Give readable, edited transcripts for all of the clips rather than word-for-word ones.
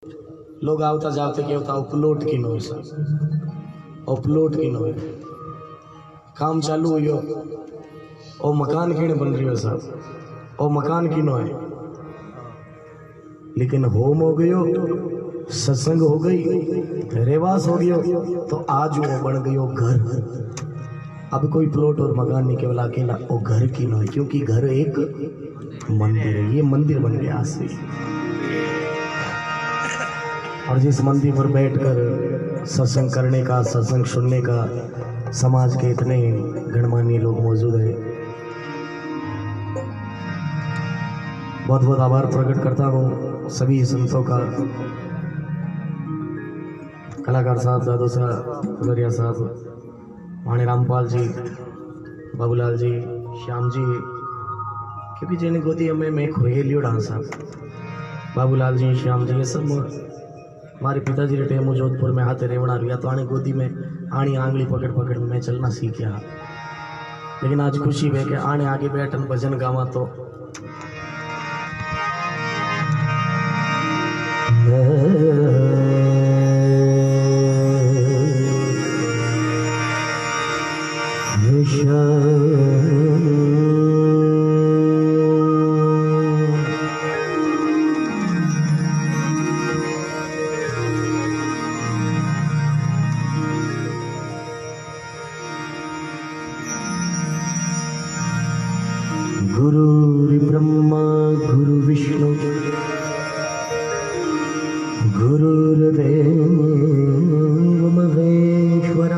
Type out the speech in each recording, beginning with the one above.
लोग आवता जाते के होता उपलोट की नो सर उपलोट की नो काम चालू हुई ओ मकान किने बन रही हो साहब ओ मकान की नो है लेकिन होम हो गयो सत्संग हो गई रेवास हो गयो तो आज वो बन गयो घर। अब कोई प्लॉट और मकान नहीं केवल अकेला वो घर की नो है क्योंकि घर एक मंदिर है। ये मंदिर बन गया आज से और जिस मंदिर पर बैठकर सत्संग करने का सत्संग सुनने का समाज के इतने गणमान्य लोग मौजूद हैं। बहुत बहुत आभार प्रकट करता हूँ सभी संतों का, कलाकार साहब, दादू साहब, गुजरिया साहब, वाणी रामपाल जी, बाबूलाल जी, श्याम जी, क्योंकि जिन्हें गोदी में मैं खोए लियो डांस साहब, बाबूलाल जी, श्याम जी, ये सब हमारे पिताजी के टाइम जोधपुर में हाथ रेवड़ा लिया तो आने गोदी में आनी आंगली पकड़ पकड़ मैं चलना सीख गया। लेकिन आज खुशी है कि आने आगे बैठन भजन गावा तो गुरु ब्रह्मा गुरु विष्णु गुरुर्देव महेश्वर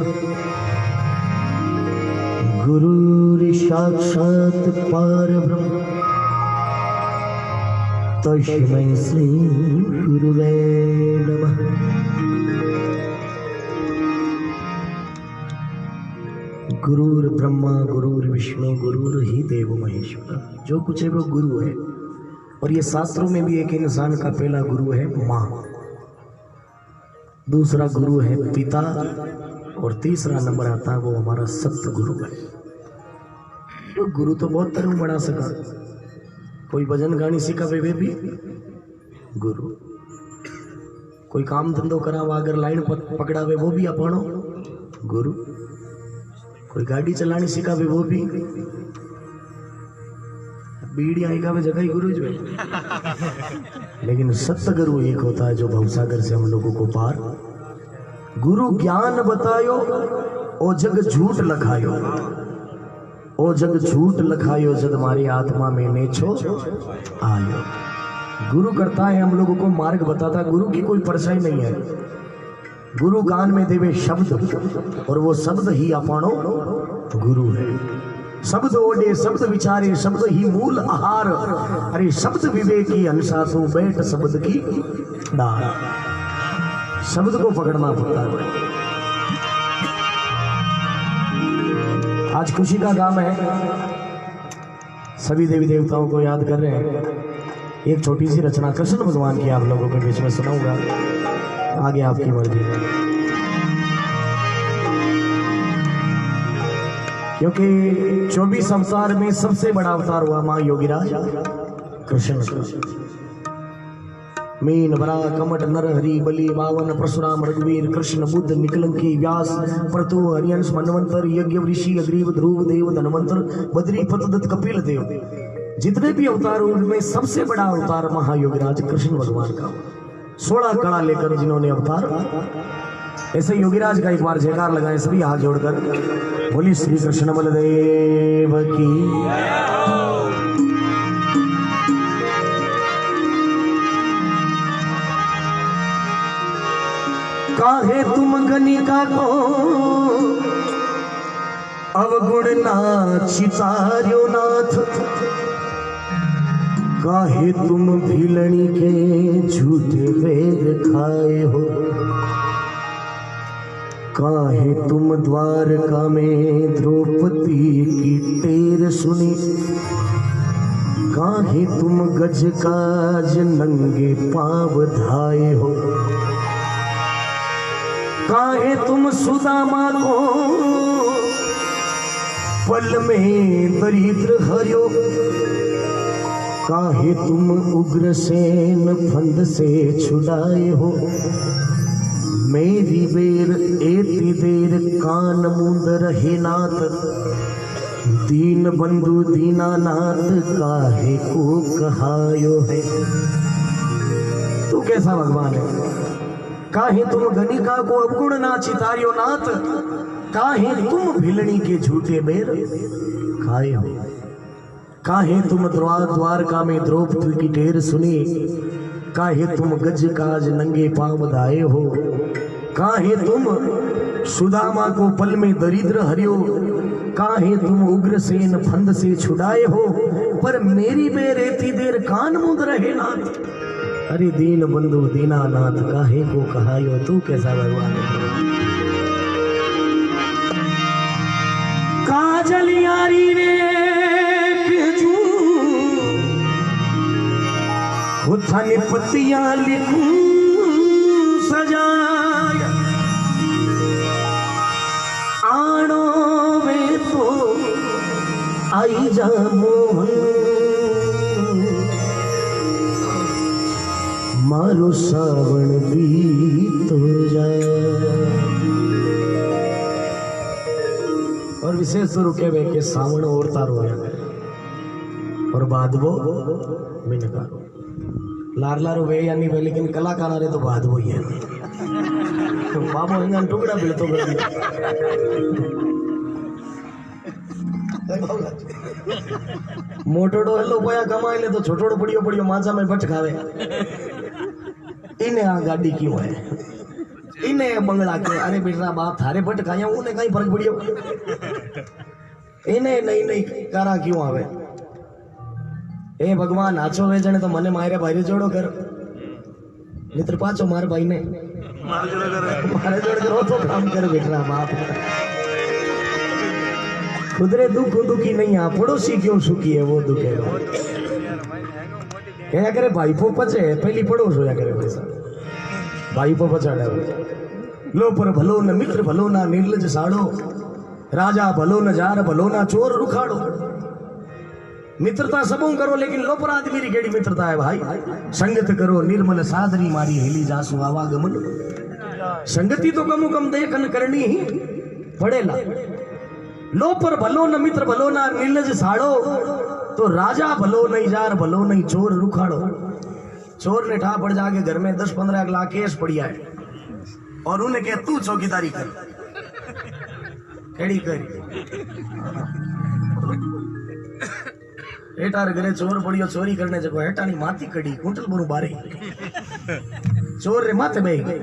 गुरुर्साक्षात् परब्रह्म तस्मै श्री गुरुवे नमः। गुरुर ब्रह्मा गुरुर विष्णु गुरुर ही देव महेश्वर, जो कुछ है वो गुरु है। और ये शास्त्रों में भी एक इंसान का पहला गुरु है माँ, दूसरा गुरु है पिता और तीसरा नंबर आता है वो हमारा सतगुरु है। तो गुरु तो बहुत तरह बना सका, कोई भजन गानी सिखावे वे भी गुरु, कोई काम धंधो करावा अगर लाइन पकड़ावे वो भी अपनो गुरु, कोई गाड़ी चलानी सिखावे वो भी, बीड़ी आएगा वे जगह ही गुरु जो है। लेकिन सतगुरु एक होता है जो भवसागर से हम लोगों को पार, गुरु ज्ञान बतायो ओ जग झूठ लखायो, ओ जग झूठ लखायो जद हमारी आत्मा में नेछो आयो। गुरु करता है हम लोगों को मार्ग बताता है, गुरु की कोई परछाई नहीं है। गुरु कान में देवे शब्द और वो शब्द ही अपनो गुरु है। शब्द ओढ़े शब्द विचारे शब्द ही मूल आहार, अरे शब्द विवेकी अनुशासु बैठ शब्द की डार। शब्द को पकड़ना पड़ता है। आज खुशी का काम है, सभी देवी देवताओं को याद कर रहे हैं। एक छोटी सी रचना कृष्ण भगवान की आप लोगों के बीच में सुनाऊंगा, आगे आपकी मर्जी है। क्योंकि 24 अवतार में सबसे बड़ा अवतार हुआ माँ योगीराज कृष्ण। मीन बरा कमट नर हरि बलि बावन परशुराम रघुवीर कृष्ण बुद्ध निकलंकी व्यास प्रतु हरियंश मनवंतर यज्ञ ऋषि अग्रीव ध्रुव देव धनवंतर बद्री पतदत्त कपिल देव, जितने भी अवतार उनमें सबसे बड़ा अवतार महायोगीराज कृष्ण भगवान का। 16 कड़ा लेकर जिन्होंने अवतार, ऐसे योगीराज का एक बार जयकार लगाए सभी हाथ जोड़कर, बोली श्री कृष्ण बलदेव की। काहे तुम गणिका को अवगुण ना चितार्यो नाथ, काहे तुम भिलनी के झूठे वेद खाए हो, काहे तुम द्वारका में द्रौपदी की टेर सुनी, काहे तुम गज काज नंगे पांव धाए हो, काहे तुम सुदामा को पल में दरिद्र हरियो, काहे तुम उग्रसेन फंद से छुड़ाए हो, मेरी बेर एती देर कान मूंद रहे नाथ, दीन बंधु दीनानाथ काहे को कहायो है। तू कैसा भगवान है, काहे तुम गणिका को अवगुण ना चितारियो नाथ, काहे तुम भिलनी के झूठे बेर खाए हो, काहे तुम द्वारका में द्रौपदी की ढेर सुनी, काहे तुम गज काज नंगे पांव धाए हो, काहे तुम सुदामा को पल में दरिद्र हरियो, काहे तुम उग्रसेन फंद से छुड़ाए हो, पर मेरी बेर एती देर कान मूंद रहे नाथ। अरे दीन बंधु दीनानाथ काहे को कहायो, तू कैसा भगवान है। काजल यारी रे उथन पतियां लिखूं सजाया, आणो वे तो आई जा मोहन, मारो सावण बीत जाए। और विशेष रूप के के सावण और तारो और बादबो मिनकारो लारलारो वे यानी वे, लेकिन कलाकार रे तो बादबो ही है। तो बाबो हिंगन टुकड़ा बिलतो कर मोटोड़ो हेलो पया कमाई ले तो छोटोड़ो पड़ियो पड़ियो माचा में बच खावे। इन्हें आ गाड़ी क्यों है, इन्हें बंगला क्यों, अरे बेटा बाप थारे बट खाया उन्हें कहीं फर्क पड़ियो, इन्हें नहीं नहीं कारा क्यों आवे। ए भगवान आचो वे जने तो मने मारे भाई जोड़ो कर, मित्र पाचो मार भाई ने मारे जोड़ कर तो काम कर बेटा बाप। खुदरे दुख दुखी नहीं आ, पड़ोसी क्यों सुखी है वो दुखेगा। क्या करे भाई पो पचे पहली पड़ोस होया करे पैसा, भाई पो पचाड़ा लो पर भलो न मित्र भलो ना निर्लज साड़ो, राजा भलो न जार भलो ना चोर रुखाड़ो। मित्रता सबों करो लेकिन लो पर आदमी री केड़ी मित्रता है भाई। संगत करो निर्मल सादरी मारी हेली जासु आवागमन, संगति तो कमु कम देखन करनी ही पड़ेला। लो पर भलो न मित्र भलो ना निर्लज साड़ो, तो राजा भलो नहीं जार भलो नहीं चोर रुखाड़ो। चोर ने ठा पड़ जाके घर में 10-15 लाख केस पड़िया है और उन्हें कह तू चौकीदारी कर, केड़ी करी हेटार घरे चोर पड़ियो चोरी करने जगो हेटानी माती कड़ी कुंटल बरू बारे चोर रे माथे बह गई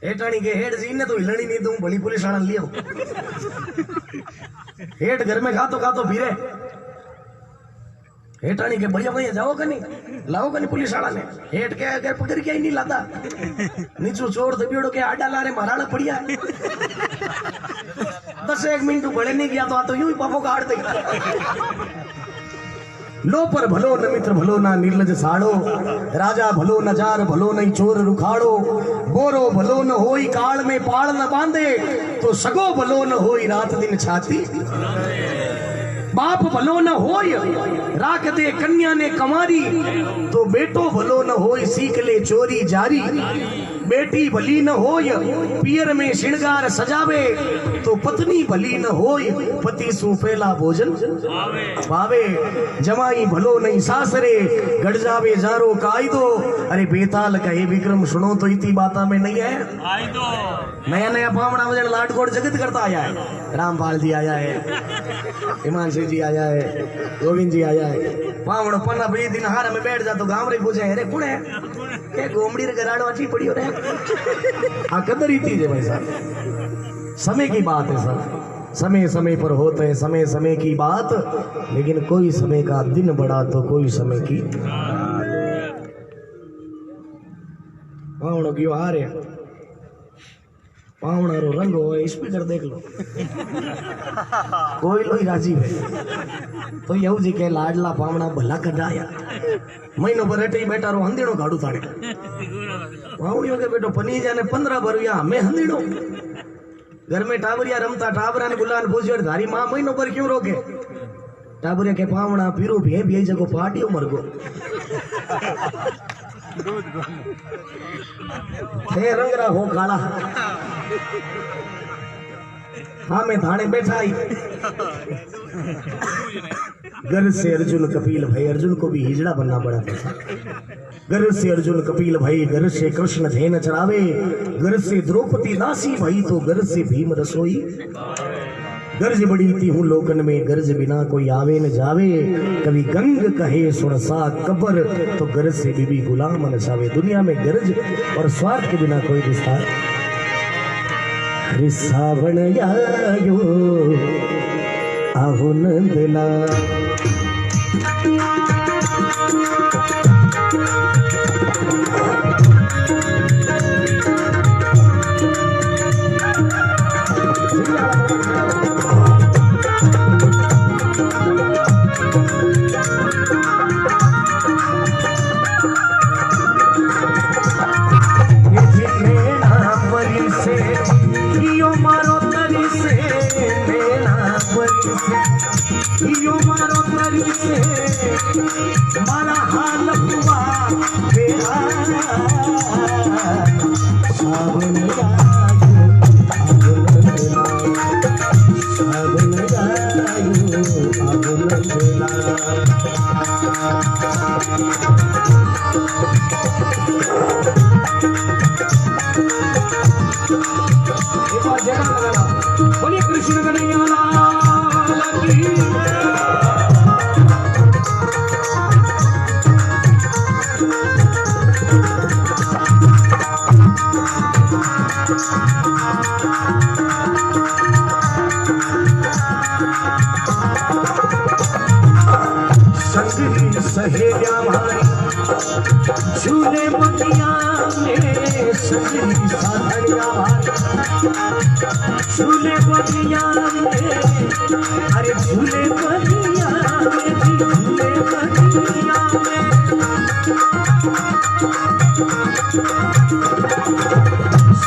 हेटानी के हेड जी ने तो हिलनी नहीं दूं भली पुलिस वाला लियो। हेट घर में खातो फिरे हेटानी के बढ़िया भैया जाओ का नहीं लाओ का नहीं पुलिस वाला ने हेट के अगर पकड़ के ही नहीं लाता नीचू चोर दबियोड़ो के आडा लारे महाराणा पड़िया 10-1 मिनट बड़े नहीं गया तो आ तो यूं ही पापो काट दे। लो पर भलो न मित्र भलो ना निर्लज साड़ो, राजा भलो न जार भलो नहीं चोर रुखाड़ो। बोरो भलो न होई काल में पाल न बांधे, तो सगो भलो न होई रात दिन छाती। बाप भलो न होय राख दे कन्या ने कमारी, तो बेटो भलो न होय सीख ले चोरी जारी। बेटी भली न होय पियर में श्रृंगार सजावे, तो पत्नी भली न होय पति सु पहला भोजन पावे। जमाई भलो नहीं सासरे गड़ जावे जारो कायदो। अरे बेताल कहे विक्रम सुनो तो इतनी बाता में नहीं है। नया नया पावड़ा वजन लाडकोट जगत करता आया है। रामपाल जी आया है, हिमांशु जी आया है, गोविंद जी आया है। पावड़ 15-20 दिन हार में बैठ जा तो गांव रे पूछे अरे कौन है के गोमड़ी रे गराड़ो अच्छी पड़ी हो रे। आ कदर ही थी भाई साहब, समय की बात है सर, समय समय पर होते है समय समय की बात। लेकिन कोई समय का दिन बड़ा तो कोई समय की पावड़ो क्यों आ रहे पावड़ा रो रंग हो स्पीकर देख लो कोई लोग राजी है तो यू जी के लाडला पावड़ा भला कढ़ाया महीनों पर अटे बेटा रो हंधीड़ो काढ़ू थाड़े पावड़ियों के बेटो पनी जाने 15 भरिया मैं हंधीड़ो घर में टावरिया रमता टावरा ने गुलाल पूछो धारी माँ महीनों पर क्यों रोके टाबरे के पावना पीरो भे जगो पाटियो मर गो थे रंगरा हो काला हाँ मैं थाने बैठा ही घर से अर्जुन कपिल भाई अर्जुन को भी हिजड़ा बनना पड़ा था। घर से अर्जुन कपिल भाई घर से कृष्ण धेन चरावे घर से द्रौपदी दासी भाई तो घर से भीम रसोई गर्ज बड़ी थी हूँ लोकन में गर्ज बिना कोई आवे न जावे कभी गंग कहे सुरसा कबर तो गर्ज से बीबी गुलाम न जावे। दुनिया में गर्ज और स्वार्थ के बिना कोई विस्तार। सावण आयो आहो नंदला मारा हाल हुआ बेरा सावन बोलिए कृष्ण कन्हैया लाल की। सहेलिया भाई झूले बगिया में सजनी साधनिया भाई झूले बगिया में अरे झूले बगिया में झूले बगिया में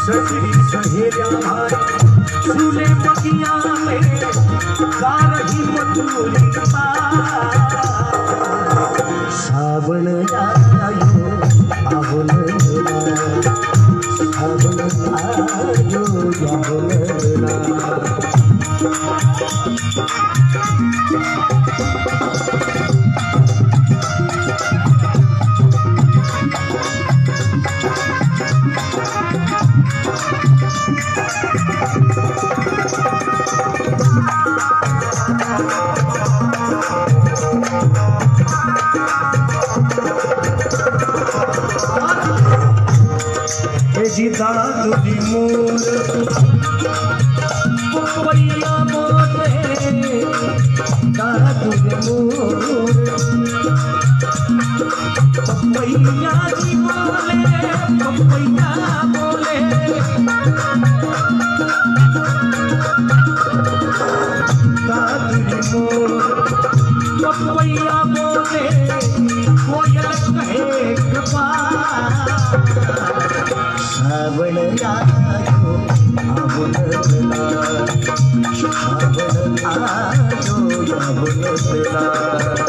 सजनी सहेलिया भाई झूले बगिया में गा रही मधुरी सावन आयो आहो नंदला सावन आयो आहो नंदला। दादुरी मोर पपैया मोरे दादुरी मोर पपैया जी बोले पपैया बोले दादुरी मोर पपैया बोले कोयल कहे कृपा सावन आयो आहो नंदला सावन आयो आहो नंदला।